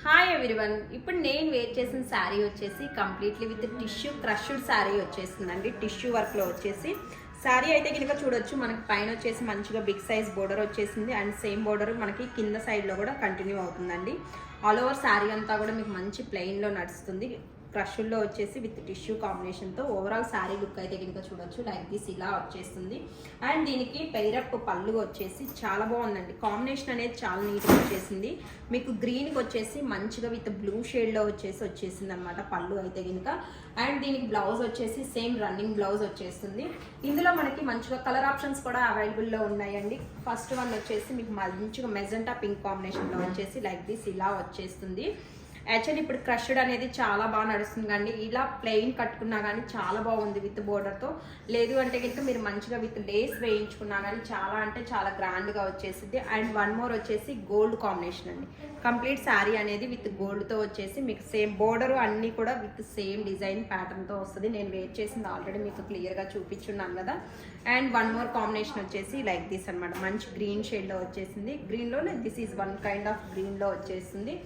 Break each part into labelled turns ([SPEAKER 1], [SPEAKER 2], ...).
[SPEAKER 1] Hi everyone. ఇప్పుడు నేను wear చేసిన శారీ వచ్చేసి completely with tissue crushed sari వచ్చేసిందండి. టిష్యూ వర్క్లో వచ్చేసి శారీ అయితే కనుక చూడొచ్చు. మనకి పైన వచ్చేసి మంచిగా బిగ్ సైజ్ బోర్డర్ వచ్చేసింది అండ్ సేమ్ బోర్డర్ మనకి కింద సైడ్లో కూడా కంటిన్యూ అవుతుందండి. ఆల్ ఓవర్ శారీ అంతా కూడా మీకు మంచి ప్లెయిన్లో నడుస్తుంది. క్రష్లో వచ్చేసి విత్ టిష్యూ కాంబినేషన్తో ఓవరాల్ శారీ లుక్ అయితే కనుక చూడొచ్చు. లైక్ దిస్ ఇలా వచ్చేస్తుంది. అండ్ దీనికి పెయిరప్ పళ్ళు వచ్చేసి చాలా బాగుందండి. కాంబినేషన్ అనేది చాలా నీట్గా వచ్చేసింది. మీకు గ్రీన్కి వచ్చేసి మంచిగా విత్ బ్లూ షేడ్లో వచ్చేసింది అనమాట పళ్ళు అయితే కనుక. అండ్ దీనికి బ్లౌజ్ వచ్చేసి సేమ్ రన్నింగ్ బ్లౌజ్ వచ్చేస్తుంది. ఇందులో మనకి మంచిగా కలర్ ఆప్షన్స్ కూడా అవైలబుల్లో ఉన్నాయండి. ఫస్ట్ వన్ వచ్చేసి మీకు మంచిగా మెజెంటా పింక్ కాంబినేషన్లో వచ్చేసి లైక్ దిస్ ఇలా వచ్చేస్తుంది. యాక్చువల్లీ ఇప్పుడు క్రష్డ్ అనేది చాలా బాగా నడుస్తుంది కానీ ఇలా ప్లెయిన్ కట్టుకున్నా కానీ చాలా బాగుంది విత్ బోర్డర్తో. లేదు అంటే కనుక మీరు మంచిగా విత్ లేస్ వేయించుకున్నా కానీ చాలా అంటే చాలా గ్రాండ్గా వచ్చేసింది. అండ్ వన్ మోర్ వచ్చేసి గోల్డ్ కాంబినేషన్ అండి. కంప్లీట్ శారీ అనేది విత్ గోల్డ్తో వచ్చేసి మీకు సేమ్ బోర్డర్ అన్నీ కూడా విత్ సేమ్ డిజైన్ ప్యాటర్న్తో వస్తుంది. నేను వేర్ చేసింది ఆల్రెడీ మీకు క్లియర్గా చూపించున్నాను కదా. అండ్ వన్ మోర్ కాంబినేషన్ వచ్చేసి లైక్ దిస్ అనమాట. మంచి గ్రీన్ షేడ్లో వచ్చేసింది. గ్రీన్లో this is one kind of గ్రీన్లో వచ్చేసింది.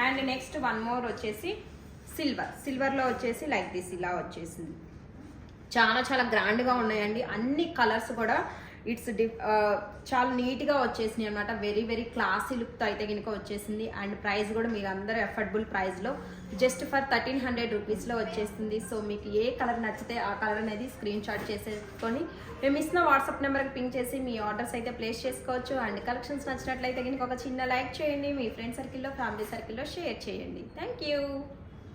[SPEAKER 1] అండ్ నెక్స్ట్ వన్ మోర్ వచ్చేసి సిల్వర్లో వచ్చేసి లైక్ దిస్ ఇలా వచ్చేసింది. చాలా గ్రాండ్గా ఉన్నాయండి. అన్ని కలర్స్ కూడా చాలా నీట్గా వచ్చేసినాయి అనమాట. వెరీ క్లాసీ లుక్తో అయితే కనుక వచ్చేసింది. అండ్ ప్రైస్ కూడా మీరు అందరూ అఫోర్డబుల్ ప్రైస్లో జస్ట్ ఫర్ 1300 రూపీస్లో వచ్చేస్తుంది. సో మీకు ఏ కలర్ నచ్చితే ఆ కలర్ అనేది స్క్రీన్ షాట్ చేసేసుకొని మేము ఇస్తున్న వాట్సాప్ నెంబర్కి పింక్ చేసి మీ ఆర్డర్స్ అయితే ప్లేస్ చేసుకోవచ్చు. అండ్ కలెక్షన్స్ నచ్చినట్లయితే కనుక ఒక చిన్న లైక్ చేయండి. మీ ఫ్రెండ్ సర్కిల్లో ఫ్యామిలీ సర్కిల్లో షేర్ చేయండి. Thank you.